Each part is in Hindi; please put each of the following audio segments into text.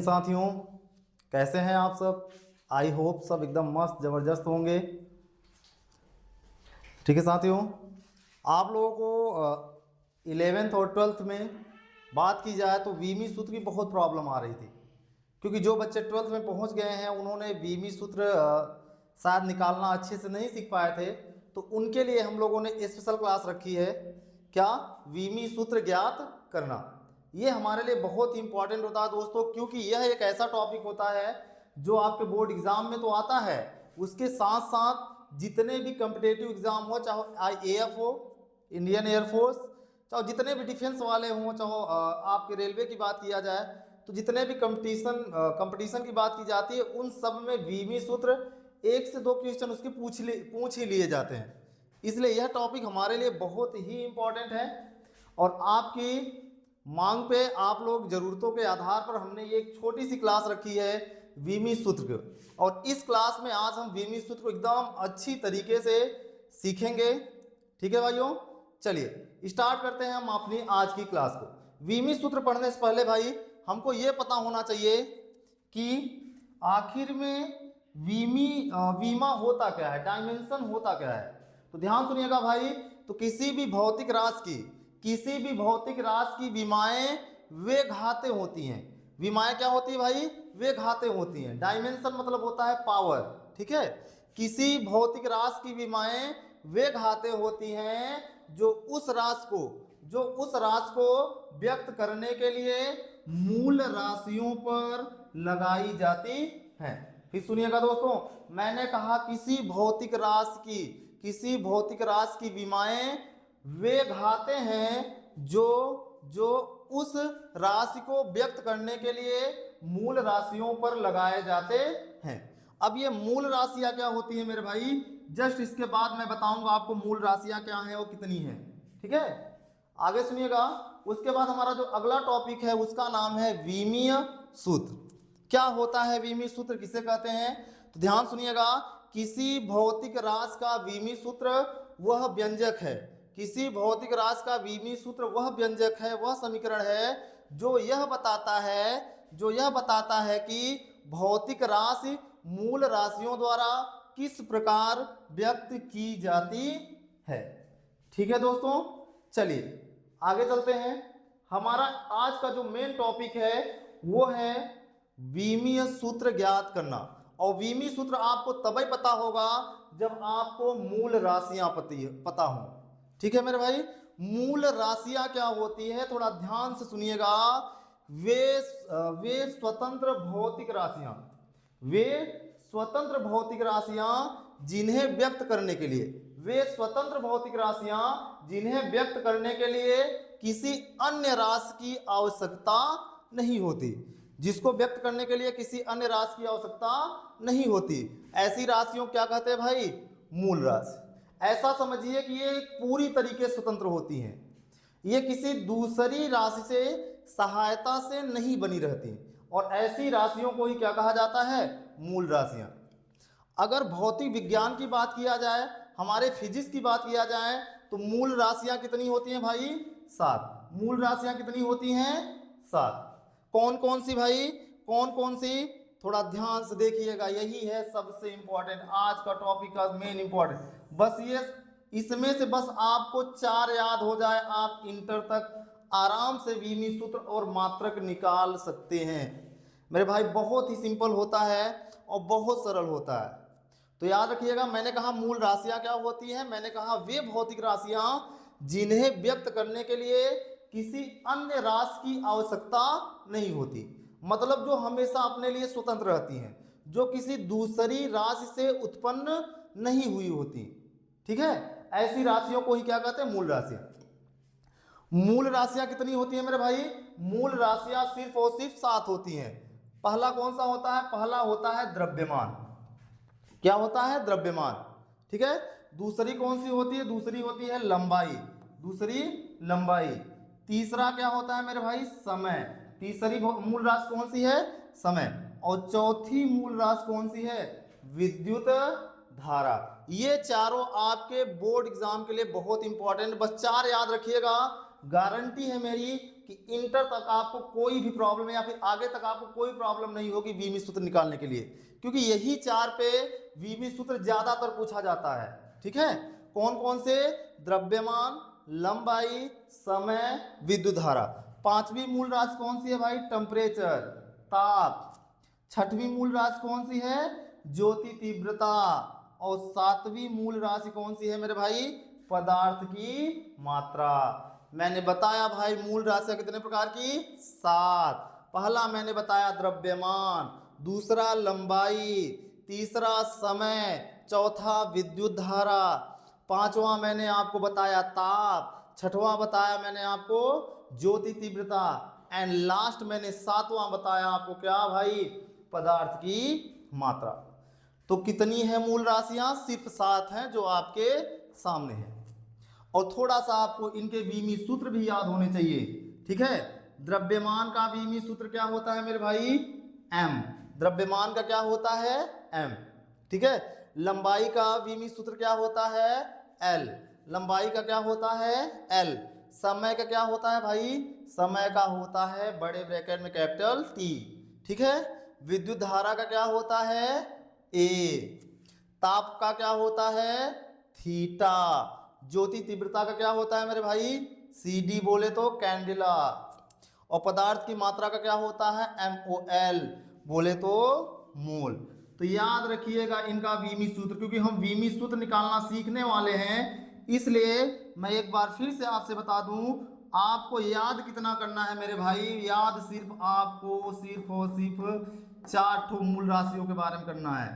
साथियों, कैसे हैं आप सब? आई होप सब एकदम मस्त ज़बरदस्त होंगे। ठीक है साथियों, आप लोगों को 11th और 12th में बात की जाए तो वीमी सूत्र की बहुत प्रॉब्लम आ रही थी, क्योंकि जो बच्चे 12th में पहुंच गए हैं उन्होंने वीमी सूत्र शायद निकालना अच्छे से नहीं सीख पाए थे, तो उनके लिए हम लोगों ने स्पेशल क्लास रखी है। क्या? वीमी सूत्र ज्ञात करना। ये हमारे लिए बहुत ही इंपॉर्टेंट होता है दोस्तों, क्योंकि यह एक ऐसा टॉपिक होता है जो आपके बोर्ड एग्जाम में तो आता है, उसके साथ साथ जितने भी कम्पिटेटिव एग्जाम हो, चाहे AF हो, इंडियन एयरफोर्स, चाहे जितने भी डिफेंस वाले हों, चाहे आपके रेलवे की बात किया जाए, तो जितने भी कंपटीशन की बात की जाती है उन सब में वीमी सूत्र 1 से 2 क्वेश्चन उसके पूछ ही लिए जाते हैं। इसलिए यह टॉपिक हमारे लिए बहुत ही इंपॉर्टेंट है और आपकी मांग पे, आप लोग जरूरतों के आधार पर हमने ये एक छोटी सी क्लास रखी है वीमी सूत्र की, और इस क्लास में आज हम वीमी सूत्र को एकदम अच्छी तरीके से सीखेंगे। ठीक है भाइयों, चलिए स्टार्ट करते हैं हम अपनी आज की क्लास को। वीमी सूत्र पढ़ने से पहले भाई हमको ये पता होना चाहिए कि आखिर में वीमा होता क्या है, डायमेंशन होता क्या है। तो ध्यान सुनिएगा भाई, तो किसी भी भौतिक राशि की विमाएं वे घाते होती हैं। विमाएं क्या होती है भाई? वे घाते होती हैं। डायमेंशन मतलब होता है पावर। ठीक है, किसी भौतिक राशि की विमाएं वे घाते होती हैं जो उस राशि को व्यक्त करने के लिए मूल राशियों पर लगाई जाती हैं। फिर सुनिएगा दोस्तों, मैंने कहा किसी भौतिक राशि की विमाएं वे घाते हैं जो उस राशि को व्यक्त करने के लिए मूल राशियों पर लगाए जाते हैं। अब ये मूल राशियां क्या होती है मेरे भाई, जस्ट इसके बाद मैं बताऊंगा आपको मूल राशियां क्या हैं और कितनी हैं। ठीक है, आगे सुनिएगा। उसके बाद हमारा जो अगला टॉपिक है उसका नाम है वीमीय सूत्र। क्या होता है वीमी सूत्र, किसे कहते हैं? तो ध्यान सुनिएगा, किसी भौतिक राशि का वीमी सूत्र वह व्यंजक है, किसी भौतिक राशि का वीमी सूत्र वह व्यंजक है, वह समीकरण है जो यह बताता है कि भौतिक राशि मूल राशियों द्वारा किस प्रकार व्यक्त की जाती है। ठीक है दोस्तों, चलिए आगे चलते हैं। हमारा आज का जो मेन टॉपिक है वो है वीमीय सूत्र ज्ञात करना। और वीमी सूत्र आपको तभी पता होगा जब आपको मूल राशियां पता हो। ठीक है मेरे भाई, मूल राशियां क्या होती है थोड़ा ध्यान से सुनिएगा। वे स्वतंत्र भौतिक राशियां जिन्हें व्यक्त करने के लिए किसी अन्य राशि की आवश्यकता नहीं होती, जिसको व्यक्त करने के लिए किसी अन्य राशि की आवश्यकता नहीं होती, ऐसी राशियों क्या कहते हैं भाई? मूल राशि। ऐसा समझिए कि ये पूरी तरीके से स्वतंत्र होती हैं, ये किसी दूसरी राशि से सहायता से नहीं बनी रहती, और ऐसी राशियों को ही क्या कहा जाता है? मूल राशियां। अगर भौतिक विज्ञान की बात किया जाए, हमारे फिजिक्स की बात किया जाए, तो मूल राशियां कितनी होती हैं भाई? 7। मूल राशियां कितनी होती हैं? 7। कौन कौन सी भाई? कौन कौन सी? थोड़ा ध्यान से देखिएगा, यही है सबसे इंपॉर्टेंट आज का टॉपिक का मेन इंपॉर्टेंट। बस ये इसमें से बस आपको 4 याद हो जाए, आप इंटर तक आराम से वीमी सूत्र और मात्रक निकाल सकते हैं मेरे भाई। बहुत ही सिंपल होता है और बहुत सरल होता है। तो याद रखिएगा, मैंने कहा मूल राशियां क्या होती हैं, मैंने कहा वे भौतिक राशियां जिन्हें व्यक्त करने के लिए किसी अन्य राशि की आवश्यकता नहीं होती, मतलब जो हमेशा अपने लिए स्वतंत्र रहती हैं, जो किसी दूसरी राशि से उत्पन्न नहीं हुई होती। ठीक है, ऐसी राशियों को ही क्या कहते हैं? मूल राशियां। मूल राशियां कितनी होती है मेरे भाई? मूल राशियां सिर्फ और सिर्फ 7 होती हैं। पहला कौन सा होता है? पहला होता है द्रव्यमान। क्या होता है? द्रव्यमान। ठीक है, दूसरी कौन सी होती है? दूसरी होती है लंबाई। तीसरा क्या होता है मेरे भाई? समय। तीसरी मूल राशि कौन सी है? समय। और चौथी मूल राशि कौन सी है? विद्युत धारा। ये चारों आपके बोर्ड एग्जाम के लिए बहुत इंपॉर्टेंट, बस 4 याद रखिएगा। गारंटी है मेरी कि इंटर तक आपको कोई भी प्रॉब्लम या फिर आगे तक आपको कोई प्रॉब्लम नहीं होगी वीमी सूत्र निकालने के लिए, क्योंकि यही 4 पे वीमी सूत्र ज्यादातर पूछा जाता है। ठीक है, कौन कौन से? द्रव्यमान, लंबाई, समय, विद्युत धारा। 5वीं मूल राशि कौन सी है भाई? टेम्परेचर, ताप। 6वीं मूल राशि कौन सी है? ज्योति तीव्रता। और 7वीं मूल राशि कौन सी है मेरे भाई? पदार्थ की मात्रा। मैंने बताया भाई मूल राशि कितने प्रकार की? 7। पहला मैंने बताया द्रव्यमान, दूसरा लंबाई, तीसरा समय, चौथा विद्युत धारा, 5वां मैंने आपको बताया ताप, 6वां बताया मैंने आपको ज्योति तीव्रता, एंड लास्ट मैंने 7वां बताया आपको क्या भाई? पदार्थ की मात्रा। तो कितनी है मूल राशियां? सिर्फ 7 हैं जो आपके सामने है। और थोड़ा सा आपको इनके वीमी सूत्र भी याद होने चाहिए। ठीक है, द्रव्यमान का वीमी सूत्र क्या होता है मेरे भाई? m। द्रव्यमान का क्या होता है? m। ठीक है, लंबाई का वीमी सूत्र क्या होता है? l। लंबाई का क्या होता है? l। समय का क्या होता है भाई? समय का होता है बड़े ब्रैकेट में कैपिटल T। ठीक है, विद्युत धारा का क्या होता है? A। ताप का क्या होता है? थीटा। ज्योति तीव्रता का क्या होता है मेरे भाई? CD बोले तो कैंडिला। और पदार्थ की मात्रा का क्या होता है? MOL बोले तो मोल। तो याद रखिएगा इनका वीमी सूत्र, क्योंकि हम वीमी सूत्र निकालना सीखने वाले हैं, इसलिए मैं एक बार फिर से आपसे बता दूं, आपको याद कितना करना है मेरे भाई? याद सिर्फ आपको सिर्फ और सिर्फ 4 ठो मूल राशियों के बारे में करना है।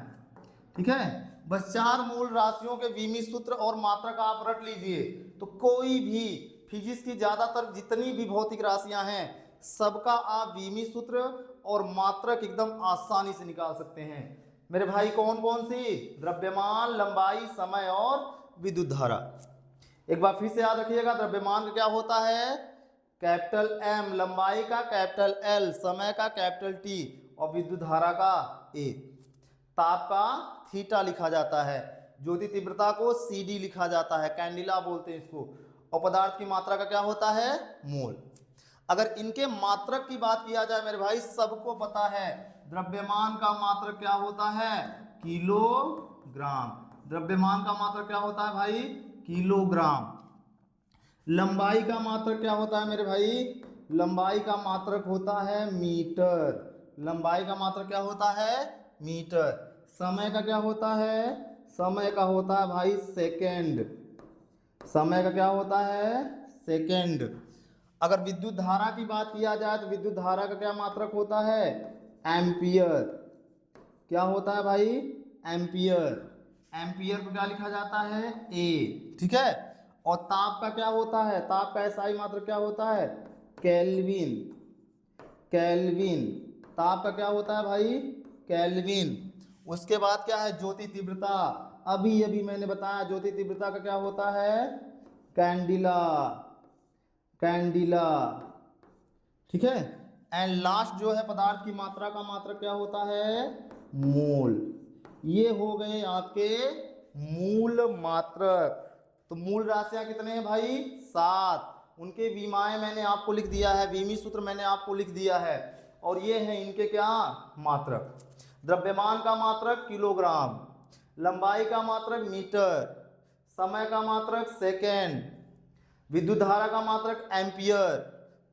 ठीक है, बस 4 मूल राशियों के वीमी सूत्र और मात्रक आप रट लीजिए, तो कोई भी फिजिक्स की ज्यादातर जितनी भी भौतिक राशियां हैं सबका आप वीमी सूत्र और मात्रक एकदम आसानी से निकाल सकते हैं मेरे भाई। कौन कौन सी? द्रव्यमान, लंबाई, समय और विद्युत धारा। एक बार फिर से याद रखिएगा, द्रव्यमान का क्या होता है? कैपिटल M, लंबाई का कैपिटल L, समय का कैपिटल T और विद्युत धारा का A। ताप का थीटा लिखा जाता है, ज्योति तीव्रता को CD लिखा जाता है, कैंडिला बोलते हैं इसको, और पदार्थ की मात्रा का क्या होता है? मोल। अगर इनके मात्रक की बात किया जाए मेरे भाई, सबको पता है द्रव्यमान का मात्रक क्या होता है? किलोग्राम। द्रव्यमान का मात्रक क्या होता है भाई? किलोग्राम। लंबाई का मात्रक क्या होता है मेरे भाई? लंबाई का मात्रक होता है मीटर। लंबाई का मात्रक क्या होता है? मीटर। समय का क्या होता है? समय का होता है भाई सेकंड। समय का क्या होता है? सेकंड। अगर विद्युत धारा की बात किया जाए तो विद्युत धारा का क्या मात्रक होता है? एम्पियर। क्या होता है भाई? एम्पियर। एम्पियर को क्या लिखा जाता है? A। ठीक है, और ताप का क्या होता है? ताप का SI मात्रक क्या होता है? केल्विन। केल्विन। ताप का क्या होता है भाई? केल्विन। उसके बाद क्या है? ज्योति तीव्रता। अभी अभी मैंने बताया ज्योति तीव्रता का क्या होता है? कैंडिला। कैंडिला। ठीक है, एंड लास्ट जो है पदार्थ की मात्रा का मात्रक क्या होता है? मोल। ये हो गए आपके मूल मात्रक। तो मूल राशियां कितने हैं भाई? 7। उनके विमाएं मैंने आपको लिख दिया है, वीमी सूत्र मैंने आपको लिख दिया है, और ये हैं इनके क्या? मात्रक। द्रव्यमान का मात्रक किलोग्राम, लंबाई का मात्रक मीटर, समय का मात्रक सेकेंड, विद्युत धारा का मात्रक एम्पियर,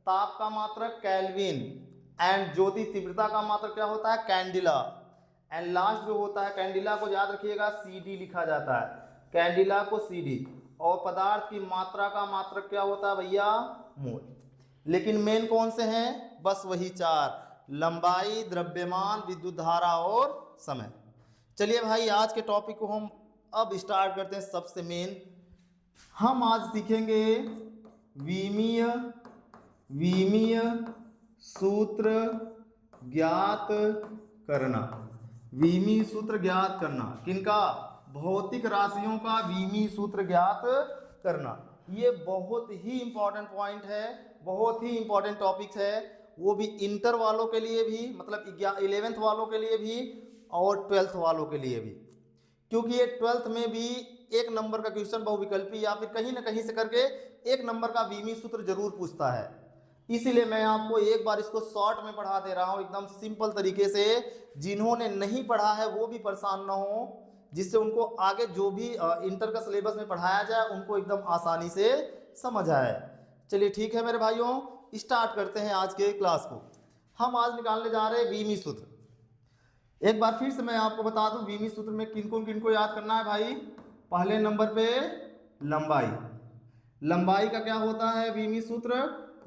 ताप का मात्रक केल्विन, एंड ज्योति तीव्रता का मात्रक क्या होता है? कैंडिला। एंड लास्ट जो होता है कैंडिला को याद रखिएगा CD लिखा जाता है, कैंडिला को CD। और पदार्थ की मात्रा का मात्रक क्या होता है भैया? मोल। लेकिन मेन कौन से हैं? बस वही 4, लंबाई, द्रव्यमान, विद्युत धारा और समय। चलिए भाई आज के टॉपिक को हम अब स्टार्ट करते हैं। सबसे मेन हम आज सीखेंगे विमीय विमीय सूत्र ज्ञात करना। विमीय सूत्र ज्ञात करना किनका? भौतिक राशियों का विमीय सूत्र ज्ञात करना। ये बहुत ही इंपॉर्टेंट पॉइंट है, बहुत ही इंपॉर्टेंट टॉपिक है, वो भी इंटर वालों के लिए भी, मतलब 11th वालों के लिए भी और 12th वालों के लिए भी, क्योंकि ये 12th में भी 1 नंबर का क्वेश्चन बहुविकल्पी या फिर कहीं ना कहीं से करके 1 नंबर का विमीय सूत्र जरूर पूछता है। इसीलिए मैं आपको एक बार इसको शॉर्ट में पढ़ा दे रहा हूं, एकदम सिंपल तरीके से, जिन्होंने नहीं पढ़ा है वो भी परेशान ना हो, जिससे उनको आगे जो भी इंटर का सिलेबस में पढ़ाया जाए उनको एकदम आसानी से समझ आए। चलिए ठीक है मेरे भाइयों, स्टार्ट करते हैं आज के क्लास को। हम आज निकालने जा रहे हैं वीमी सूत्र। एक बार फिर से मैं आपको बता दूं, वीमी सूत्र में किनको याद करना है भाई। पहले नंबर पे लंबाई। लंबाई का क्या होता है वीमी सूत्र,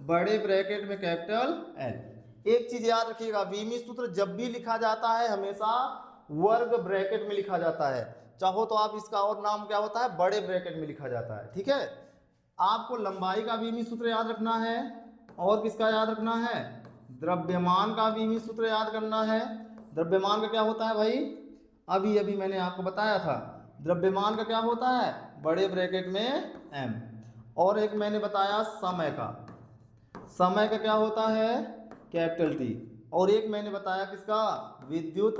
बड़े ब्रैकेट में कैपिटल एल। एक चीज याद रखिएगा, वीमी सूत्र जब भी लिखा जाता है हमेशा वर्ग ब्रैकेट में लिखा जाता है, चाहो तो आप इसका और नाम क्या होता है, बड़े ब्रैकेट में लिखा जाता है। ठीक है, आपको लंबाई का वीमी सूत्र याद रखना है, और किसका याद रखना है, द्रव्यमान का वीमी सूत्र याद करना है। द्रव्यमान का क्या होता है भाई, अभी अभी मैंने आपको बताया था, द्रव्यमान का क्या होता है, बड़े ब्रैकेट में एम। और एक मैंने बताया समय का, समय का क्या होता है, कैपिटल टी। और एक मैंने बताया किसका, विद्युत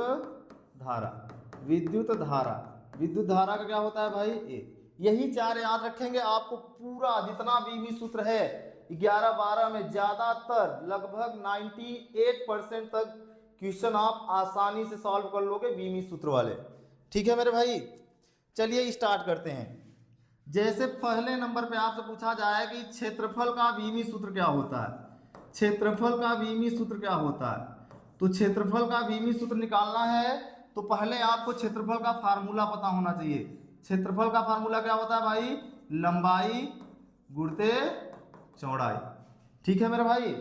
धारा। विद्युत धारा, विद्युत धारा का क्या होता है भाई, ए। यही चार याद रखेंगे, आपको पूरा जितना वीमी सूत्र है 11-12 में ज्यादातर लगभग 98% तक क्वेश्चन आप आसानी से सॉल्व कर लोगे वीमी सूत्र वाले। ठीक है मेरे भाई, चलिए स्टार्ट करते हैं। जैसे पहले नंबर पे आपसे पूछा जाए कि क्षेत्रफल का वीमी सूत्र क्या होता है, क्षेत्रफल का वीमी सूत्र क्या होता है, तो क्षेत्रफल का वीमी सूत्र निकालना है तो पहले आपको क्षेत्रफल का फार्मूला पता होना चाहिए। क्षेत्रफल का फार्मूला क्या होता है भाई, लंबाई गुणित चौड़ाई। ठीक है मेरे भाई,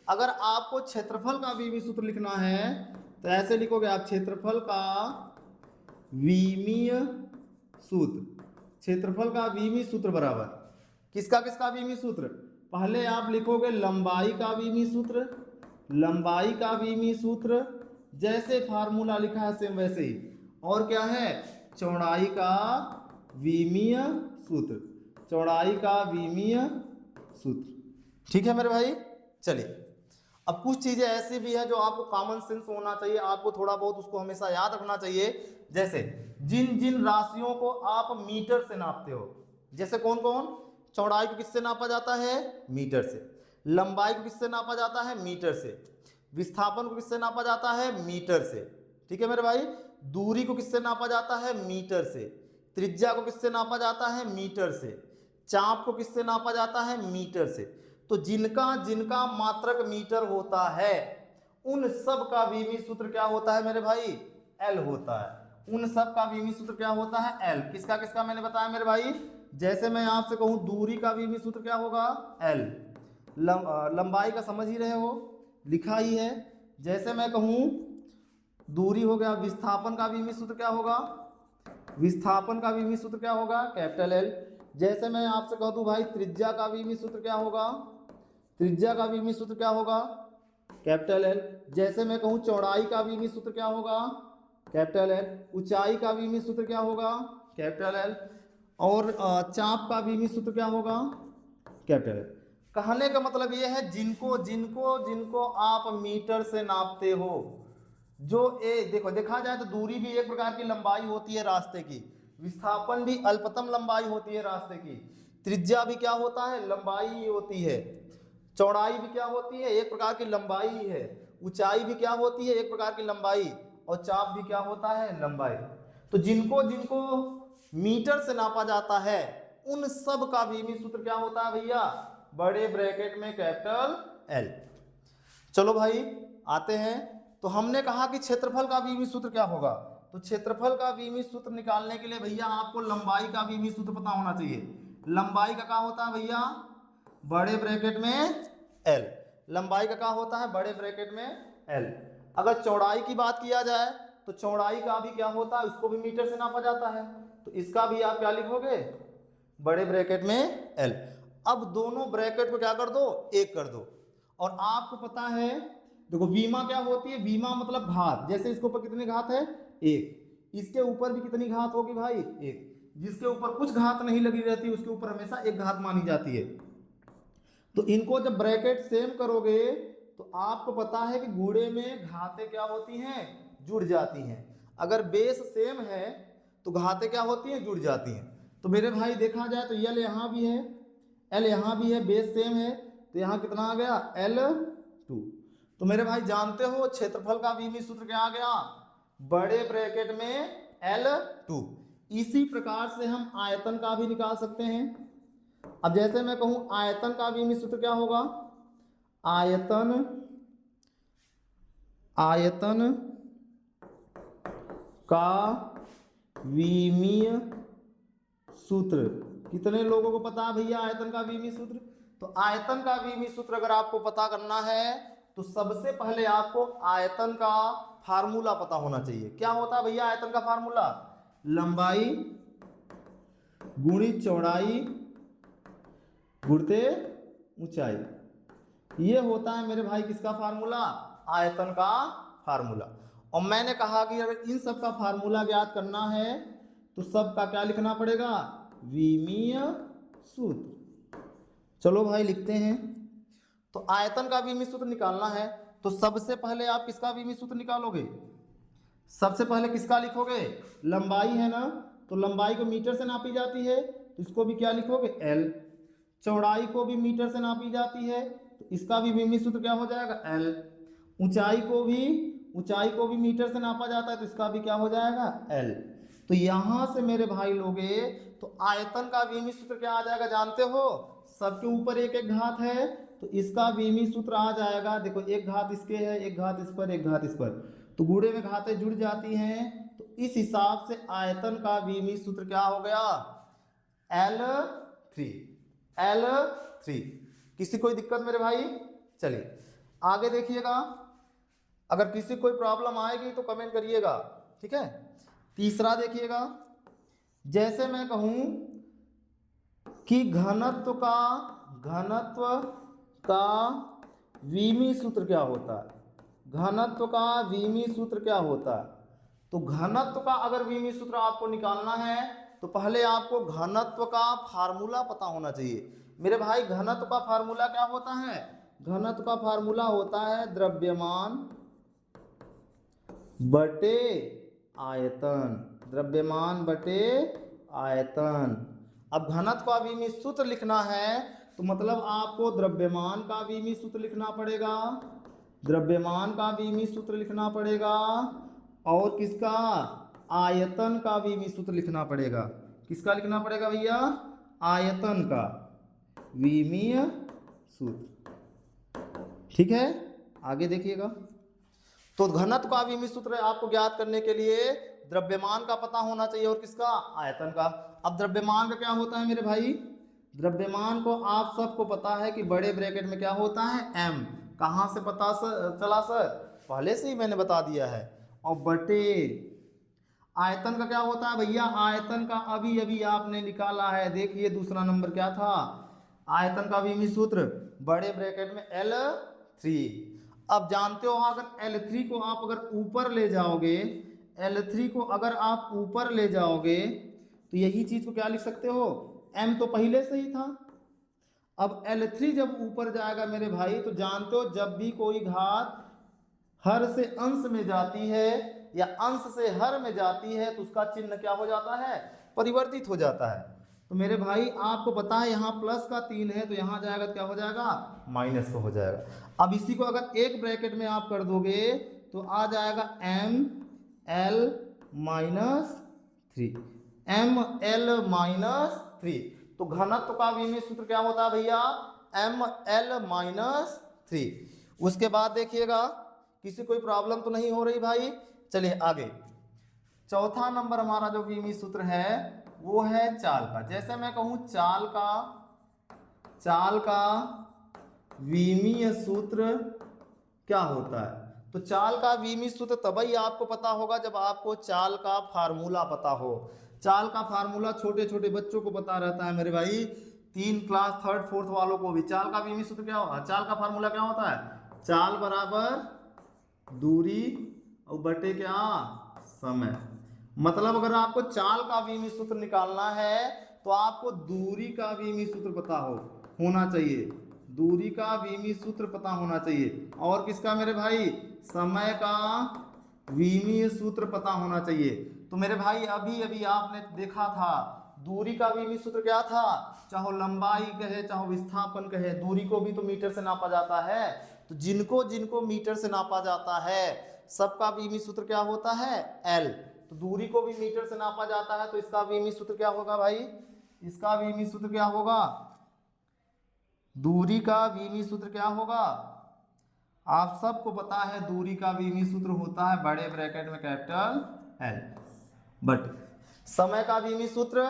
अगर आपको क्षेत्रफल का वीमी सूत्र लिखना है तो ऐसे लिखोगे आप, क्षेत्रफल का विमीय सूत्र। क्षेत्रफल का विमी सूत्र बराबर किसका किसका विमी सूत्र, पहले आप लिखोगे लंबाई का विमी सूत्र, लंबाई का विमी सूत्र जैसे फार्मूला लिखा है सेम वैसे ही, और क्या है, चौड़ाई का विमीय सूत्र, चौड़ाई का विमीय सूत्र। ठीक है मेरे भाई, चलिए अब कुछ चीजें ऐसी भी है जो आपको कॉमन सेंस होना चाहिए, आपको थोड़ा बहुत उसको हमेशा याद रखना चाहिए। जैसे जिन जिन राशियों को आप मीटर से नापते हो, जैसे कौन कौन, चौड़ाई को किससे नापा जाता है, मीटर से। लंबाई को किससे नापा जाता है, मीटर से। विस्थापन को किससे नापा जाता है, मीटर से। ठीक है मेरे भाई, दूरी को किससे नापा जाता है, मीटर से। त्रिज्या को किससे नापा जाता है, मीटर से। चाप को किससे नापा जाता है, मीटर से। तो जिनका जिनका मात्रक मीटर होता है उन सब का विमी सूत्र क्या होता है मेरे भाई, एल होता है। उन सब का विमी सूत्र क्या होता है, एल। किसका किसका मैंने बताया मेरे भाई, जैसे मैं आपसे कहूं दूरी का विमी सूत्र क्या होगा, एल। लंबाई का समझ ही रहे हो, लिखा ही है। जैसे मैं कहूं दूरी हो गया, विस्थापन का विमी सूत्र क्या होगा, विस्थापन का विमी सूत्र क्या होगा, कैपिटल एल। जैसे मैं आपसे कह दूं भाई त्रिज्या का विमी सूत्र क्या होगा, त्रिज्या का विमी सूत्र क्या होगा, कैपिटल एल। जैसे मैं कहूं चौड़ाई का विमी सूत्र क्या होगा, कैपिटल एल। ऊंचाई का विमी सूत्र क्या होगा, कैपिटल एल। और चाप का विमी सूत्र क्या होगा, कैपिटल एल। कहने का मतलब यह है जिनको जिनको जिनको आप मीटर से नापते हो, जो ए देखो देखा जाए तो दूरी भी एक प्रकार की लंबाई होती है रास्ते की, विस्थापन भी अल्पतम लंबाई होती है रास्ते की, त्रिज्या भी क्या होता है, लंबाई ही होती है, चौड़ाई भी क्या होती है, एक प्रकार की लंबाई ही है, ऊंचाई भी क्या होती है, एक प्रकार की लंबाई, और चाप भी क्या होता है, लंबाई। तो जिनको जिनको मीटर से नापा जाता है उन सब का विमी सूत्र क्या होता है भैया, बड़े ब्रैकेट में कैपिटल एल। चलो भाई आते हैं, तो हमने कहा कि क्षेत्रफल का विमी सूत्र क्या होगा, तो क्षेत्रफल का विमी सूत्र निकालने के लिए भैया आपको लंबाई का विमी सूत्र पता होना चाहिए। लंबाई का क्या होता है भैया, बड़े ब्रैकेट में एल। लंबाई का क्या होता है, बड़े ब्रैकेट में एल। अगर चौड़ाई की बात किया जाए तो चौड़ाई का भी क्या होता है, उसको भी मीटर से नापा जाता है, तो इसका भी आप क्या लिखोगे, बड़े ब्रैकेट में एल। अब दोनों ब्रैकेट को क्या कर दो, एक कर दो। और आपको पता है देखो वीमा क्या होती है, वीमा मतलब घात, जैसे इसके ऊपर कितनी घात है, एक, इसके ऊपर भी कितनी घात होगी भाई, एक। जिसके ऊपर कुछ घात नहीं लगी रहती उसके ऊपर हमेशा एक घात मानी जाती है। तो इनको जब ब्रैकेट सेम करोगे तो आपको पता है कि गुणे में घातें क्या होती हैं, जुड़ जाती हैं। अगर बेस सेम है तो घातें क्या होती हैं, जुड़ जाती हैं। तो मेरे भाई देखा जाए तो यल यहाँ भी है, एल यहाँ भी है, बेस सेम है, तो यहाँ कितना आ गया L2। तो मेरे भाई जानते हो क्षेत्रफल का विमीय सूत्र क्या आ गया, बड़े ब्रैकेट में L2। इसी प्रकार से हम आयतन का भी निकाल सकते हैं। अब जैसे मैं कहूं आयतन का विमीय सूत्र क्या होगा, आयतन का विमीय सूत्र। कितने लोगों को पता है भैया आयतन का विमीय सूत्र? तो आयतन का विमीय सूत्र अगर आपको पता करना है तो सबसे पहले आपको आयतन का फार्मूला पता होना चाहिए। क्या होता है भैया आयतन का फार्मूला? लंबाई गुणित चौड़ाई गुणित ऊंचाई। ये होता है मेरे भाई किसका फार्मूला, आयतन का फार्मूला। और मैंने कहा कि अगर इन सब का फार्मूला ज्ञात करना है तो सब का क्या लिखना पड़ेगा, विमीय सूत्र। चलो भाई लिखते हैं। तो आयतन का विमीय सूत्र निकालना है तो सबसे पहले आप किसका विमीय सूत्र निकालोगे, सबसे पहले किसका लिखोगे, लंबाई है ना, तो लंबाई को मीटर से नापी जाती है तो इसको भी क्या लिखोगे L। चौड़ाई को भी मीटर से नापी जाती है तो इसका भी विमीय सूत्र क्या हो जाएगा L। ऊंचाई को भी मीटर से नापा जाता है तो इसका भी क्या हो जाएगा L। तो यहां से मेरे भाई लोगे तो आयतन का विमीय सूत्र क्या आ जाएगा जानते हो, सबके ऊपर एक एक घात है तो इसका विमीय सूत्र आ जाएगा, देखो एक घात इसके है, एक घात इस पर, एक घात इस पर, तो गुणे में घातें जुड़ जाती हैं। तो इस हिसाब से आयतन का विमीय सूत्र क्या हो गया L3। L3। किसी कोई दिक्कत मेरे भाई? चलिए आगे देखिएगा, अगर किसी कोई प्रॉब्लम आएगी तो कमेंट करिएगा, ठीक है। तीसरा देखिएगा, जैसे मैं कहूं कि घनत्व का विमीय सूत्र क्या होता है, घनत्व का विमीय सूत्र क्या होता है? तो घनत्व का अगर विमीय सूत्र आपको निकालना है तो पहले आपको घनत्व का फार्मूला पता होना चाहिए। मेरे भाई घनत्व का फार्मूला क्या होता है, घनत्व का फार्मूला होता है द्रव्यमान बटे आयतन, द्रव्यमान बटे आयतन। अब घनत्व का विमीय सूत्र लिखना है तो मतलब आपको द्रव्यमान का विमीय सूत्र लिखना पड़ेगा, द्रव्यमान का विमीय सूत्र लिखना पड़ेगा और किसका, आयतन का विमीय सूत्र लिखना पड़ेगा। किसका लिखना पड़ेगा भैया, आयतन का विमीय सूत्र, ठीक है। आगे देखिएगा, तो घनत्व का विमीय सूत्र आपको ज्ञात करने के लिए द्रव्यमान का पता होना चाहिए और किसका, आयतन का। अब द्रव्यमान का क्या होता है मेरे भाई, द्रव्यमान को आप सबको पता है कि बड़े ब्रैकेट में क्या होता है m। कहाँ से पता चला सर, पहले से ही मैंने बता दिया है। और बटे आयतन का क्या होता है भैया, आयतन का अभी अभी आपने निकाला है, देखिए दूसरा नंबर क्या था, आयतन का विमीय सूत्र बड़े ब्रैकेट में L3। अब जानते हो अगर L3 को आप अगर ऊपर ले जाओगे, L3 को अगर आप ऊपर ले जाओगे तो यही चीज को क्या लिख सकते हो, m तो पहले से ही था। अब L3 जब ऊपर जाएगा मेरे भाई तो जानते हो जब भी कोई घात हर से अंश में जाती है या अंश से हर में जाती है तो उसका चिन्ह क्या हो जाता है, परिवर्तित हो जाता है। तो मेरे भाई आपको पता है यहाँ प्लस का 3 है तो यहाँ जाएगा तो क्या हो जाएगा, माइनस का हो जाएगा। अब इसी को अगर एक ब्रैकेट में आप कर दोगे तो आ जाएगा ML -3, ML -3। तो घनत्व का विमीय सूत्र क्या होता है भैया, ML -3। उसके बाद देखिएगा किसी कोई प्रॉब्लम तो नहीं हो रही भाई। चलिए आगे, चौथा नंबर हमारा जो विमीय सूत्र है वो है चाल का। जैसे मैं कहूं चाल का विमीय सूत्र क्या होता है, तो चाल का विमीय सूत्र तभी आपको पता होगा जब आपको चाल का फार्मूला पता हो। चाल का फार्मूला छोटे छोटे बच्चों को पता रहता है मेरे भाई, 3 क्लास 3rd 4th वालों को भी। चाल का विमीय सूत्र क्या होगा, चाल का फार्मूला क्या होता है, चाल बराबर दूरी और बटे क्या, समय। मतलब अगर आपको चाल का विमीय सूत्र निकालना है तो आपको दूरी का विमीय सूत्र पता होना चाहिए, दूरी का विमीय सूत्र पता होना चाहिए। और किसका मेरे भाई, समय का विमीय सूत्र पता होना चाहिए। तो मेरे भाई अभी अभी आपने देखा था दूरी का विमीय सूत्र क्या था, चाहे लंबाई कहे चाहे विस्थापन कहे, दूरी को भी तो मीटर से नापा जाता है। तो जिनको जिनको मीटर से नापा जाता है सबका विमीय सूत्र क्या होता है, एल। तो दूरी को भी मीटर से नापा जाता है तो इसका विमीय सूत्र क्या होगा भाई, इसका विमीय सूत्र क्या होगा, दूरी का विमीय सूत्र क्या होगा, आप सबको पता है दूरी का विमीय सूत्र होता है बड़े ब्रैकेट में कैपिटल एल। बट समय का विमीय सूत्र,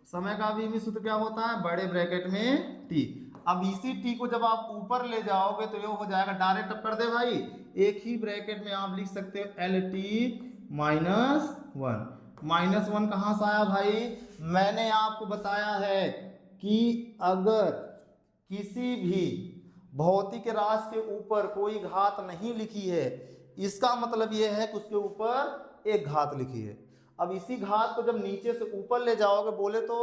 समय का विमीय सूत्र क्या होता है, बड़े ब्रैकेट में टी। अब इसी टी को जब आप ऊपर ले जाओगे तो ये हो जाएगा, डायरेक्ट अब कर दे भाई, एक ही ब्रैकेट में आप लिख सकते हो L T minus one. Minus one कहाँ से आया भाई, मैंने आपको बताया है कि अगर किसी भी भौतिक राशि के ऊपर कोई घात नहीं लिखी है इसका मतलब यह है कि उसके ऊपर एक घात लिखी है। अब इसी घात को जब नीचे से ऊपर ले जाओगे, बोले तो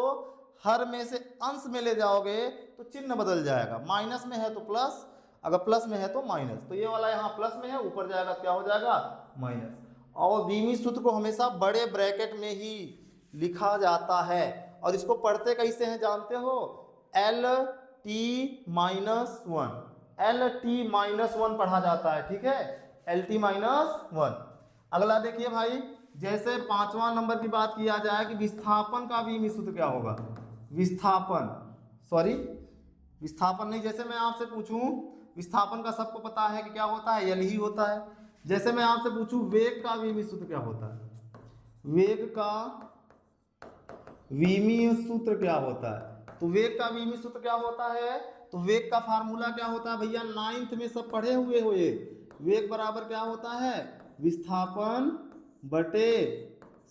हर में से अंश में ले जाओगे तो चिन्ह बदल जाएगा, माइनस में है तो प्लस, अगर प्लस में है तो माइनस। तो ये वाला यहाँ प्लस में है, ऊपर जाएगा क्या हो जाएगा, माइनस। और विमीय सूत्र को हमेशा बड़े ब्रैकेट में ही लिखा जाता है। और इसको पढ़ते कैसे हैं जानते हो, L T minus one, L T minus one पढ़ा जाता है, ठीक है, एल टी माइनस वन। अगला देखिए भाई, जैसे 5वां नंबर की बात किया जाए कि विस्थापन का विमीय सूत्र क्या होगा, विस्थापन, सॉरी विस्थापन नहीं, जैसे मैं आपसे पूछूं, विस्थापन का सबको पता है कि क्या होता है, एल ही होता है। जैसे मैं आपसे पूछूं वेग का विमीय सूत्र क्या होता है, वेग का विमीय सूत्र क्या होता है, तो वेग का विमीय सूत्र क्या होता है, तो वेग का फार्मूला क्या होता है भैया, 9th में सब पढ़े हुए हो ये। वेग बराबर क्या होता है, विस्थापन बटे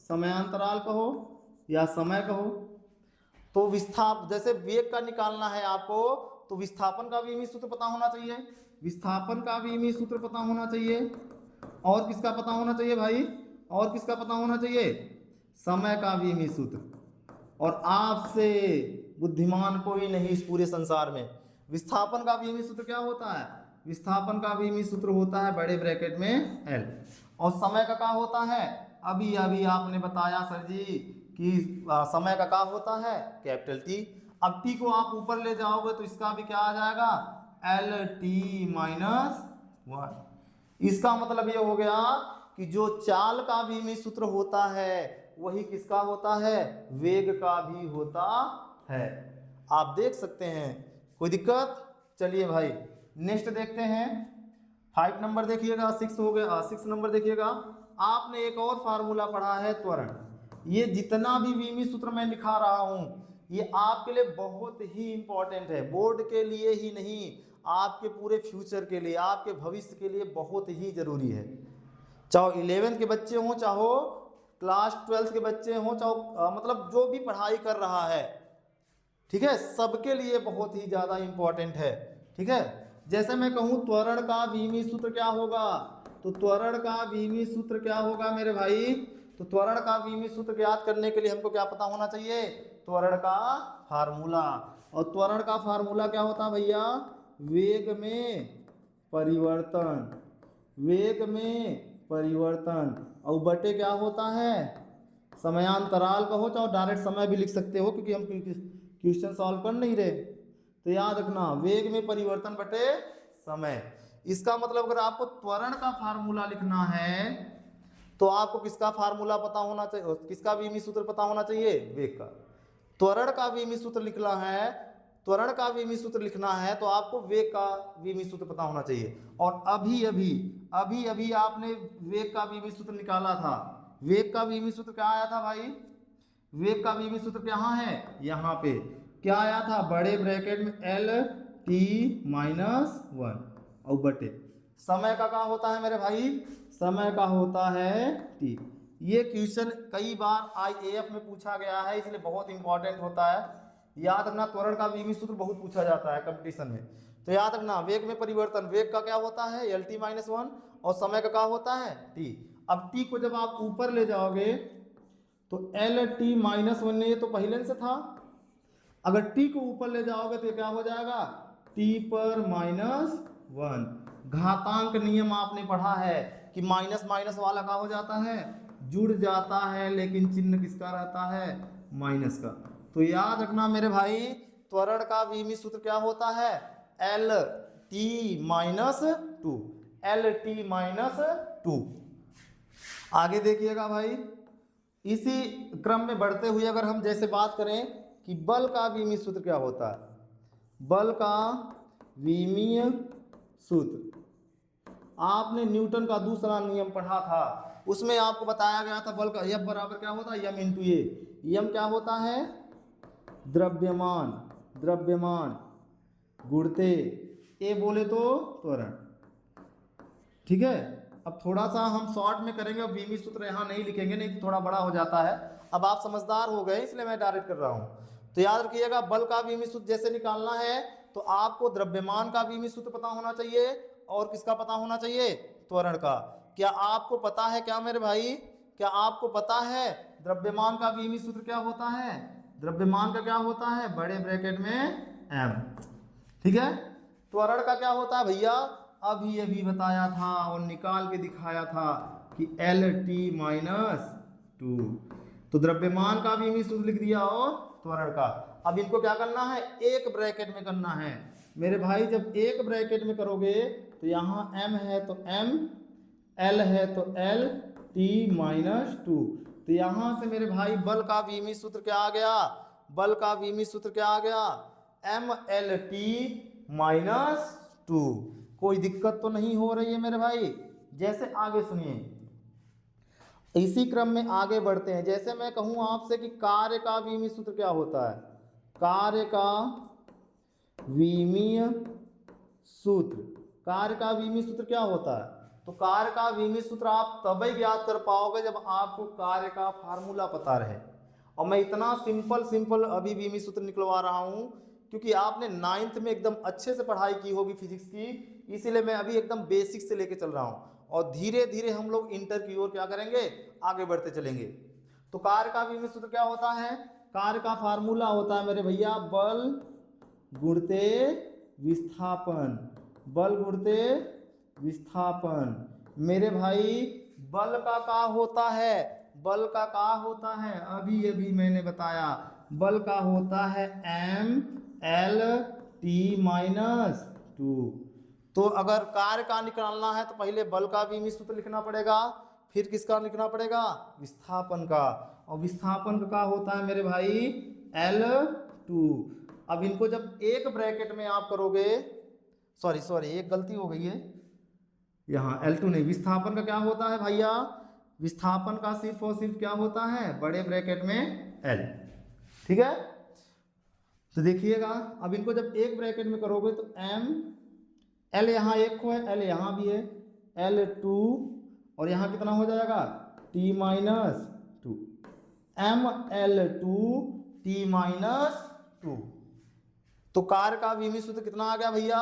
समयांतराल कहो या समय कहो। तो विस्थाप, जैसे वेग का निकालना है आपको तो विस्थापन का विमीय सूत्र पता होना चाहिए, विस्थापन का विमीय सूत्र पता होना चाहिए, और किसका पता होना चाहिए भाई, और किसका पता होना चाहिए, समय का विमीय सूत्र। और आपसे बुद्धिमान कोई नहीं इस पूरे संसार में। विस्थापन का विमीय सूत्र क्या होता है, विस्थापन का विमीय सूत्र होता है बड़े ब्रैकेट में एल। और समय का क्या होता है, अभी अभी आपने बताया सर जी कि समय का क्या होता है, कैपिटल टी। अब टी को आप ऊपर ले जाओगे तो इसका भी क्या आ जाएगा, एल टी माइनस वन। इसका मतलब ये हो गया कि जो चाल का विमीय सूत्र होता है वही किसका होता है, वेग का भी होता है। आप देख सकते हैं, कोई दिक्कत। चलिए भाई नेक्स्ट देखते हैं, 5 नंबर देखिएगा, 6 हो गया, 6 नंबर देखिएगा। आपने एक और फार्मूला पढ़ा है त्वरण। ये जितना भी विमीय सूत्र मैं लिखा रहा हूं ये आपके लिए बहुत ही इंपॉर्टेंट है, बोर्ड के लिए ही नहीं आपके पूरे फ्यूचर के लिए, आपके भविष्य के लिए बहुत ही जरूरी है। चाहे 11th के बच्चे हों, चाहे क्लास 12th के बच्चे हों, चाहे मतलब जो भी पढ़ाई कर रहा है, ठीक है, सबके लिए बहुत ही ज्यादा इंपॉर्टेंट है, ठीक है। जैसे मैं कहूं त्वरण का विमीय सूत्र क्या होगा, तो त्वरण का विमीय सूत्र क्या होगा मेरे भाई, तो त्वरण का विमीय सूत्र ज्ञात करने के लिए हमको क्या पता होना चाहिए, त्वरण का फार्मूला। और त्वरण का फार्मूला क्या होता है भैया, वेग में परिवर्तन, वेग में परिवर्तन, और बटे क्या होता है, समयांतराल कहो चाहे डायरेक्ट समय भी लिख सकते हो क्योंकि हम क्वेश्चन सॉल्व कर नहीं रहे। तो याद रखना वेग में परिवर्तन बटे समय। इसका मतलब अगर आपको त्वरण का फार्मूला लिखना है तो आपको किसका फार्मूला पता होना चाहिए, किसका विमीय सूत्र पता होना चाहिए, वेग का। त्वरण का विमीय सूत्र लिखना है, त्वरण का विमीय सूत्र लिखना है तो आपको वेग का विमीय सूत्र पता होना चाहिए। और अभी अभी अभी अभी आपने वेग का विमीय सूत्र निकाला था, वेग का विमीय सूत्र क्या आया था भाई, वेग का विमीय सूत्र कहाँ है, यहाँ पे क्या आया था, बड़े ब्रैकेट में एल टी माइनस वन, और बटे समय का क्या होता है मेरे भाई, समय का होता है टी। ये क्वेश्चन कई बार IAF में पूछा गया है इसलिए बहुत इंपॉर्टेंट होता है, याद रखना। त्वरण का विमीय सूत्र बहुत पूछा जाता है कंपटीशन में, तो याद रखना वेग में परिवर्तन, वेग का क्या होता है एल टी माइनस वन, और समय का क्या होता है टी। अब टी को जब आप ऊपर ले जाओगे तो एल टी माइनस वन, ये तो पहले से था, अगर टी को ऊपर ले जाओगे तो क्या हो जाएगा, टी पर माइनस वन। घातांक नियम आपने पढ़ा है कि माइनस माइनस वाला क्या हो जाता है, जुड़ जाता है, लेकिन चिन्ह किसका रहता है, माइनस का। तो याद रखना मेरे भाई, त्वरण का विमीय सूत्र क्या होता है? L T minus to, L T minus to. आगे देखिएगा भाई, इसी क्रम में बढ़ते हुए अगर हम जैसे बात करें कि बल का विमीय सूत्र क्या होता है, बल का विमीय सूत्र आपने न्यूटन का दूसरा नियम पढ़ा था, उसमें आपको बताया गया था बल का F बराबर क्या होता है? यम इंटू ए। यम क्या होता है? द्रव्यमान, द्रव्यमान गुणते ए बोले तो त्वरण। ठीक है, अब थोड़ा सा हम शॉर्ट में करेंगे, अब विमीय सूत्र यहाँ नहीं लिखेंगे, नहीं तो थोड़ा बड़ा हो जाता है। अब आप समझदार हो गए इसलिए मैं डायरेक्ट कर रहा हूँ। तो याद रखिएगा, बल का विमीय सूत्र जैसे निकालना है तो आपको द्रव्यमान का विमीय सूत्र पता होना चाहिए और किसका पता होना चाहिए? त्वरण का। क्या आपको पता है क्या मेरे भाई, क्या आपको पता है द्रव्यमान का विमीय सूत्र क्या होता है? द्रव्यमान का क्या होता है? बड़े ब्रैकेट में m। ठीक है, त्वरण का क्या होता है भैया? अभी अभी बताया था और निकाल के दिखाया था कि एल टी माइनस टू। तो द्रव्यमान का विमीय सूत्र लिख दिया और त्वरण का। अब इनको क्या करना है? एक ब्रैकेट में करना है मेरे भाई। जब एक ब्रैकेट में करोगे तो यहाँ m है तो m, l है तो l, t माइनस टू। तो यहाँ से मेरे भाई बल का विमीय सूत्र क्या आ गया? बल का विमीय सूत्र क्या आ गया? M L T minus two. कोई दिक्कत तो नहीं हो रही है मेरे भाई? जैसे आगे सुनिए, इसी क्रम में आगे बढ़ते हैं। जैसे मैं कहूं आपसे कि कार्य का विमीय सूत्र क्या होता है? कार्य का विमीय सूत्र, कार्य का विमीय सूत्र क्या होता है? तो कार्य का विमीय सूत्र आप तभी ज्ञात कर पाओगे जब आपको कार्य का फार्मूला पता रहे। और मैं इतना सिंपल अभी विमीय सूत्र निकलवा रहा हूं क्योंकि आपने 9th में एकदम अच्छे से पढ़ाई की होगी फिजिक्स की, इसीलिए मैं अभी एकदम बेसिक से लेके चल रहा हूं और धीरे धीरे हम लोग इंटर की ओर क्या करेंगे? आगे बढ़ते चलेंगे। तो कार्य का विमीय सूत्र क्या होता है? कार्य का फार्मूला होता है मेरे भैया बल गुणते विस्थापन, बल गुणते विस्थापन। मेरे भाई बल का होता है? बल का होता है? अभी अभी मैंने बताया, बल का होता है M L T minus two. तो अगर कार्य का निकालना है तो पहले बल का विमीय सूत्र लिखना पड़ेगा, फिर किसका लिखना पड़ेगा? विस्थापन का। और विस्थापन का होता है मेरे भाई एल टू। अब इनको जब एक ब्रैकेट में आप करोगे, सॉरी एक गलती हो गई है, यहाँ L2 नहीं, विस्थापन का क्या होता है भैया? विस्थापन का सिर्फ और सिर्फ क्या होता है? बड़े ब्रैकेट में L। ठीक है, तो देखिएगा अब इनको जब एक ब्रैकेट में करोगे तो M, L यहाँ एक को है, L यहाँ भी है, L2 और यहाँ कितना हो जाएगा? T minus two, ML2 T minus two. तो कार्य का विमीय सूत्र कितना आ गया भैया?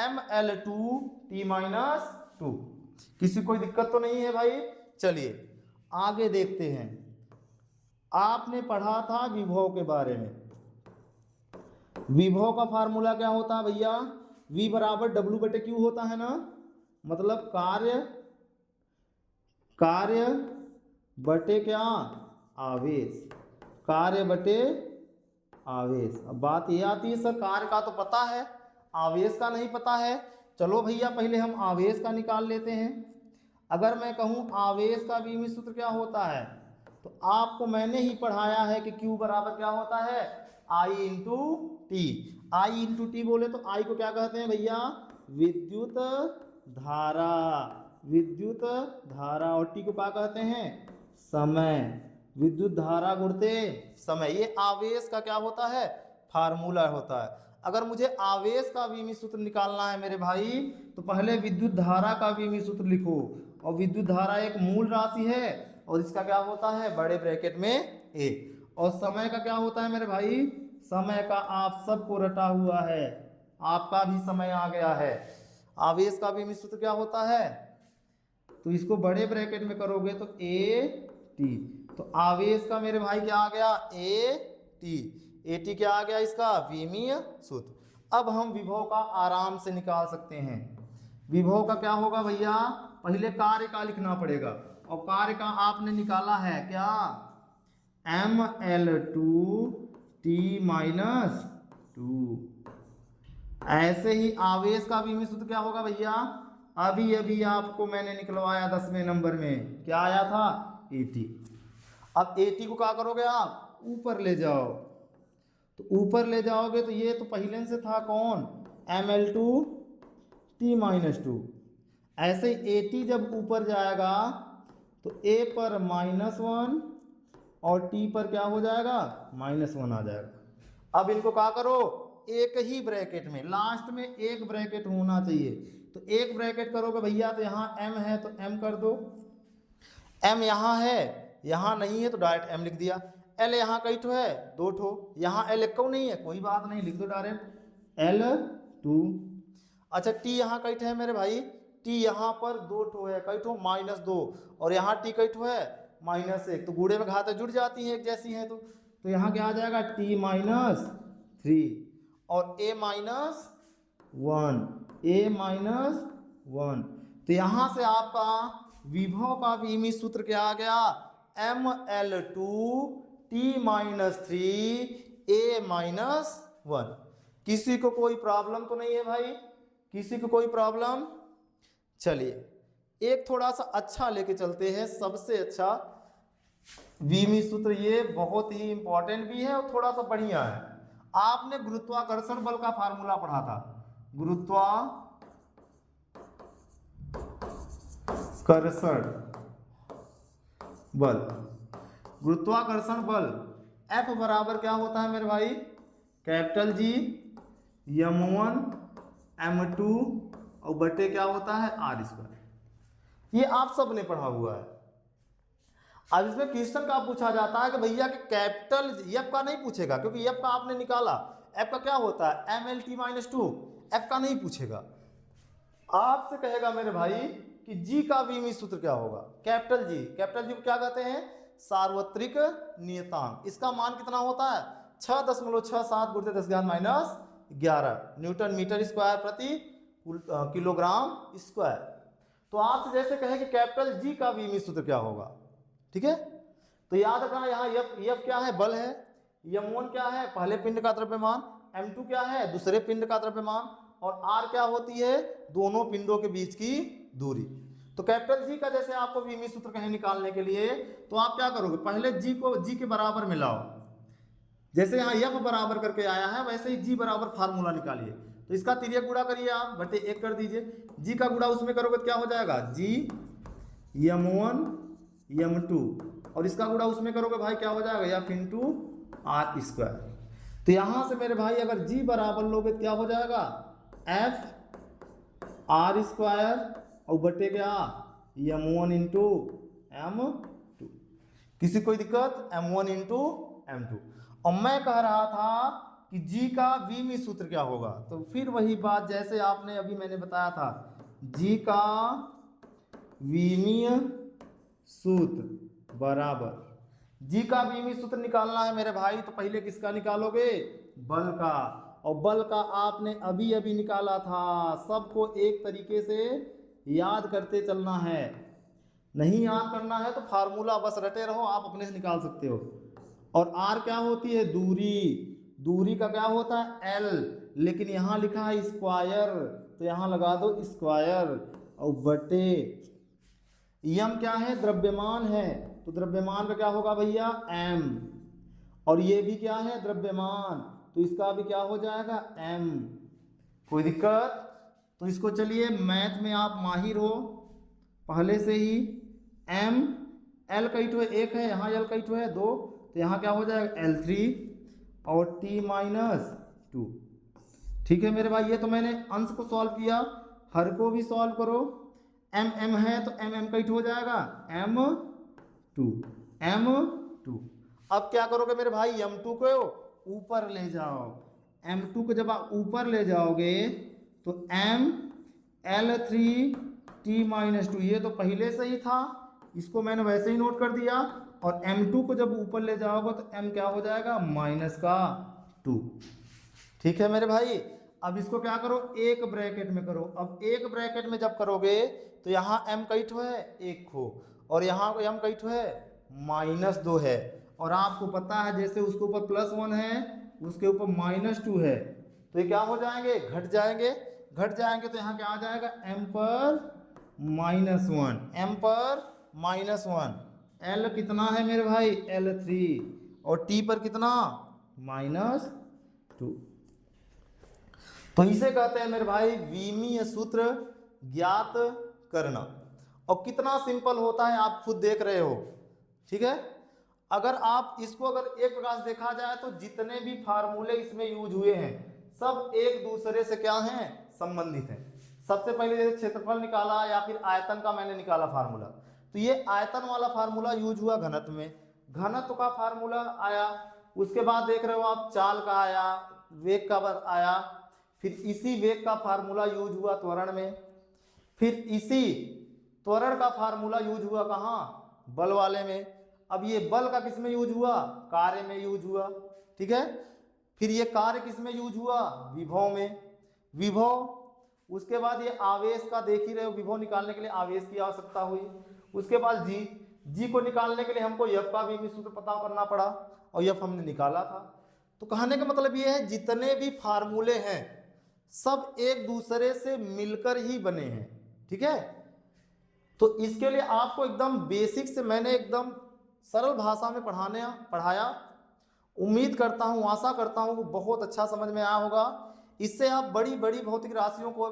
ML2 T minus two. किसी कोई दिक्कत तो नहीं है भाई? चलिए आगे देखते हैं। आपने पढ़ा था विभव के बारे में। विभव का फार्मूला क्या होता है भैया? V बराबर W बटे Q होता है ना, मतलब कार्य बटे क्या? आवेश, कार्य बटे आवेश। अब बात ये आती है सर कार्य का तो पता है, आवेश का नहीं पता है। चलो भैया पहले हम आवेश का निकाल लेते हैं। अगर मैं कहूं आवेश का विमीय सूत्र क्या होता है तो आपको मैंने ही पढ़ाया है कि Q बराबर क्या होता है? I into T. I into T बोले तो I को क्या कहते हैं भैया? विद्युत धारा, विद्युत धारा। और टी को क्या कहते हैं? समय। विद्युत धारा गुणते समय, ये आवेश का क्या होता है? फार्मूला होता है। अगर मुझे आवेश का विमीय सूत्र निकालना है मेरे भाई तो पहले विद्युत धारा का विमीय सूत्र लिखो। और विद्युत धारा एक मूल राशि है और इसका क्या होता है? बड़े ब्रैकेट में ए। और समय का क्या होता है मेरे भाई? समय का आप सबको रटा हुआ है, आपका भी समय आ गया है। आवेश का विमीय सूत्र क्या होता है? तो इसको बड़े ब्रैकेट में करोगे तो ए टी। तो आवेश का मेरे भाई क्या आ गया? A T. ए टी क्या आ गया इसका? विमीय सूत्र। अब हम विभव का आराम से निकाल सकते हैं। विभव का क्या होगा भैया? पहले कार्य का लिखना पड़ेगा और कार्य का आपने निकाला है क्या? ml2t-2। ऐसे ही आवेश का विमीय सूत्र क्या होगा भैया, अभी अभी आपको मैंने निकलवाया 10वें नंबर में, क्या आया था, AT। अब AT को क्या करोगे आप, ऊपर ले जाओ, तो ऊपर ले जाओगे तो ये तो पहले से था कौन, ml2t-2। ऐसे ही AT जब ऊपर जाएगा तो A पर -1 और T पर क्या हो जाएगा, -1 आ जाएगा। अब इनको क्या करो, एक ही ब्रैकेट में, लास्ट में एक ब्रैकेट होना चाहिए, तो एक ब्रैकेट करोगे भैया, तो यहाँ M है तो M कर दो, M यहाँ है, यहाँ नहीं है तो डायरेक्ट M लिख दिया। L यहाँ कई ठो है, 2 ठो, यहाँ L एक नहीं है, कोई बात नहीं, लिख दो डायरेक्ट L2। अच्छा T यहाँ कई ठो है मेरे भाई, T यहाँ पर 2 ठो है, कई ठो, -2, और यहाँ T कई ठो है, -1, तो गुणे में घातें जुड़ जाती हैं एक जैसी हैं, तो यहाँ क्या आ जाएगा, T-3 और A-1, तो यहाँ से आपका विभव का विमीय सूत्र क्या आ गया, ml2t-3A-1। किसी को कोई प्रॉब्लम तो नहीं है भाई, किसी को कोई प्रॉब्लम। चलिए एक थोड़ा सा अच्छा लेके चलते हैं, सबसे अच्छा विमीय सूत्र, ये बहुत ही इंपॉर्टेंट भी है और थोड़ा सा बढ़िया है। आपने गुरुत्वाकर्षण बल का फार्मूला पढ़ा था, गुरुत्वाकर्षण बल F बराबर क्या होता है मेरे भाई, कैपिटल G m1 m2 और बटे क्या होता है, r²। ये आप सब ने पढ़ा हुआ है। अब इसमें क्वेश्चन का पूछा जाता है कि भैया कि कैपिटल F का नहीं पूछेगा, क्योंकि F का आपने निकाला, F का क्या होता है, mlt-2, F का नहीं पूछेगा, आपसे कहेगा मेरे भाई कि G का विमीय सूत्र क्या होगा, कैपिटल G को क्या कहते हैं, सार्वत्रिक नियतांक। इसका मान कितना होता है, 6.67 × 10⁻⁻11 न्यूटन मीटर स्क्वायर प्रति किलोग्राम स्क्वायर। तो आपसे जैसे कहे कि कैपिटल G का विमीय सूत्र क्या होगा, ठीक है, तो याद रखना यहाँ F क्या है, बल है, m1 क्या है, पहले पिंड का द्रव्यमान, m2 क्या है, दूसरे पिंड का द्रव्यमान, और r क्या होती है, दोनों पिंडों के बीच की दूरी। तो कैपिटल G का जैसे आपको विमीय सूत्र कहें निकालने के लिए, तो आप क्या करोगे, पहले G को G के बराबर में लाओ, जैसे यहाँ F बराबर करके आया है वैसे ही G बराबर फार्मूला निकालिए, तो इसका तिर्यक गुणा करिए आप, बटे 1 कर दीजिए, G का गुणा उसमें करोगे तो क्या हो जाएगा, G m1 m2, और इसका गुणा उसमें करोगे भाई क्या हो जाएगा, F × r²। तो यहाँ से मेरे भाई अगर G बराबर लोगे तो क्या हो जाएगा, F r² और बटे क्या, m1 × m2। किसी कोई दिक्कत, m1 × m2। और मैं कह रहा था कि G का विमीय सूत्र क्या होगा, तो फिर वही बात जैसे आपने अभी मैंने बताया था, G का विमीय सूत्र बराबर, G का विमीय सूत्र निकालना है मेरे भाई, तो पहले किसका निकालोगे, बल का, और बल का आपने अभी अभी निकाला था, सबको एक तरीके से याद करते चलना है, नहीं याद करना है तो फार्मूला बस रटे रहो, आप अपने से निकाल सकते हो। और r क्या होती है, दूरी का क्या होता है, l, लेकिन यहाँ लिखा है स्क्वायर, तो यहाँ लगा दो स्क्वायर, और बटे m क्या है, द्रव्यमान है, तो द्रव्यमान का क्या होगा भैया, m, और ये भी क्या है, द्रव्यमान, तो इसका भी क्या हो जाएगा, m। कोई दिक्कत, तो इसको चलिए मैथ में आप माहिर हो पहले से ही, m l कई ठो है, 1 है, यहाँ l कई ठो है, 2, तो यहाँ क्या हो जाएगा, L3 और t-2। ठीक है मेरे भाई, ये तो मैंने अंश को सॉल्व किया, हर को भी सॉल्व करो, m है तो m कई ठो हो जाएगा, m2। अब क्या करोगे मेरे भाई, m2 को ऊपर ले जाओ, m2 को जब आप ऊपर ले जाओगे तो ml3t-2, ये तो पहले से ही था, इसको मैंने वैसे ही नोट कर दिया, और m2 को जब ऊपर ले जाओगे तो m क्या हो जाएगा, -2। ठीक है मेरे भाई, अब इसको क्या करो, एक ब्रैकेट में करो। अब एक ब्रैकेट में जब करोगे तो यहाँ m कई ठो है, 1 को, और यहाँ m कई ठो है, -2 है, और आपको पता है जैसे उसके ऊपर +1 है उसके ऊपर -2 है, तो ये क्या हो जाएंगे, घट जाएंगे। घट जाएंगे तो यहाँ क्या आ जाएगा, m पर -1, m पर -1। l कितना है मेरे भाई, L3, और t पर कितना, -2। तो इसे कहते हैं मेरे भाई विमीय सूत्र ज्ञात करना। और कितना सिंपल होता है आप खुद देख रहे हो, ठीक है। अगर आप इसको अगर एक प्रकार से देखा जाए तो जितने भी फार्मूले इसमें यूज हुए हैं सब एक दूसरे से क्या हैं, संबंधित हैं। सबसे पहले जैसे क्षेत्रफल निकाला या फिर आयतन का मैंने निकाला फार्मूला, तो ये आयतन वाला फार्मूला यूज हुआ घनत्व में, घनत्व का फार्मूला आया। उसके बाद देख रहे हो आप चाल का आया, वेग का आया, फिर इसी वेग का फार्मूला यूज हुआ त्वरण में, फिर इसी त्वरण का फार्मूला यूज हुआ कहाँ, बल वाले में। अब ये बल का किस में यूज हुआ, कार्य में यूज हुआ, ठीक है। फिर ये कार्य किस में यूज हुआ, विभव में, विभव। उसके बाद ये आवेश का देख ही रहे हो, विभव निकालने के लिए आवेश की आवश्यकता हुई। उसके बाद जी को निकालने के लिए हमको एफ का भी सूत्र पता करना पड़ा और एफ हमने निकाला था। तो कहने का मतलब ये है जितने भी फार्मूले हैं सब एक दूसरे से मिलकर ही बने हैं, ठीक है। तो इसके लिए आपको एकदम बेसिक से मैंने एकदम सरल भाषा में पढ़ाया। उम्मीद करता हूँ, आशा करता हूँ वो बहुत अच्छा समझ में आया होगा। इससे आप बड़ी बड़ी भौतिक राशियों को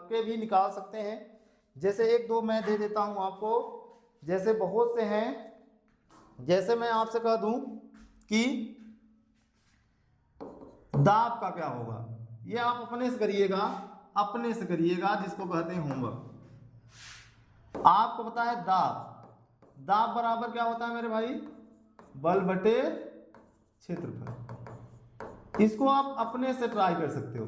के भी निकाल सकते हैं। जैसे एक दो मैं दे देता हूँ आपको, जैसे बहुत से हैं। जैसे मैं आपसे कह दूं कि दाब का क्या होगा, ये आप अपने से करिएगा, जिसको कहते हैं होमवर्क। आपको पता है दाब बराबर क्या होता है मेरे भाई, बल बटे क्षेत्रफल। इसको आप अपने से ट्राई कर सकते हो।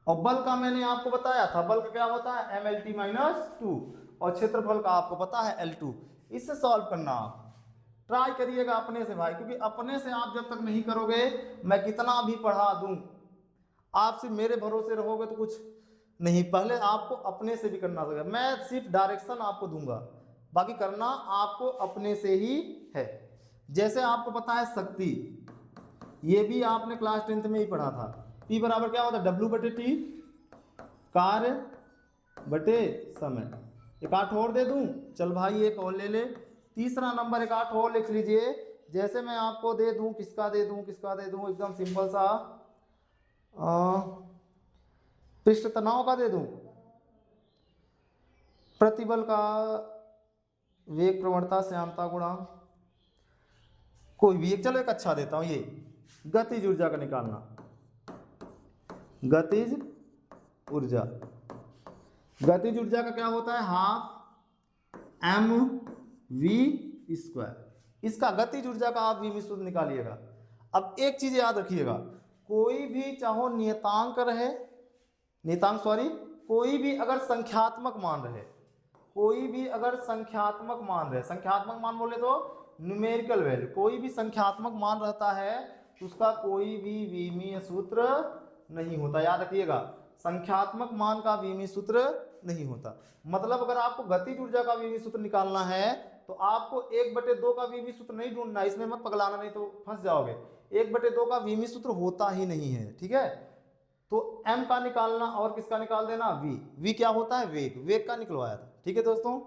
और बल का मैंने आपको बताया था, बल का क्या होता है mLT-2, और क्षेत्रफल का आपको पता है L2। इससे सॉल्व करना आप ट्राई करिएगा अपने से भाई, क्योंकि अपने से आप जब तक नहीं करोगे, मैं कितना भी पढ़ा दूं, आप सिर्फ मेरे भरोसे रहोगे तो कुछ नहीं। पहले आपको अपने से भी करना पड़ेगा। मैं सिर्फ डायरेक्शन आपको दूंगा, बाकी करना आपको अपने से ही है। जैसे आपको पता है शक्ति, ये भी आपने क्लास 10th में ही पढ़ा था। P बराबर क्या होता है, W बटे T, कार्य बटे समय। एक आठ और दे दूं, चल भाई एक और ले ले। तीसरा नंबर एक आठ और लिख लीजिए। जैसे मैं आपको दे दूं, किसका दे दूं एकदम सिंपल सा, पृष्ठ तनाव का दे दूं, प्रतिबल का, वेग प्रवणता, श्यानता गुणांक, कोई भी एक। चलो एक अच्छा देता हूं, ये गतिज ऊर्जा का निकालना, गतिज ऊर्जा का क्या होता है, हाफ mv²। इसका गतिज ऊर्जा का आप v सूत्र निकालिएगा। अब एक चीज याद रखिएगा, कोई भी चाहो नियतांक रहे, कोई भी अगर संख्यात्मक मान रहे, संख्यात्मक मान बोले तो न्यूमेरिकल वैल्यू, कोई भी संख्यात्मक मान रहता है तो उसका कोई भी विमीय सूत्र नहीं होता। याद रखिएगा, संख्यात्मक मान का विमीय सूत्र नहीं होता। मतलब अगर आपको गतिज ऊर्जा का विमीय सूत्र निकालना है तो आपको 1/2 का विमीय सूत्र नहीं ढूंढना, इसमें मत पगलाना, नहीं तो फंस जाओगे। 1/2 का विमीय सूत्र होता ही नहीं है, ठीक है। तो m का निकालना और किसका निकाल देना, v क्या होता है, वेग का निकलवाया था, ठीक है दोस्तों।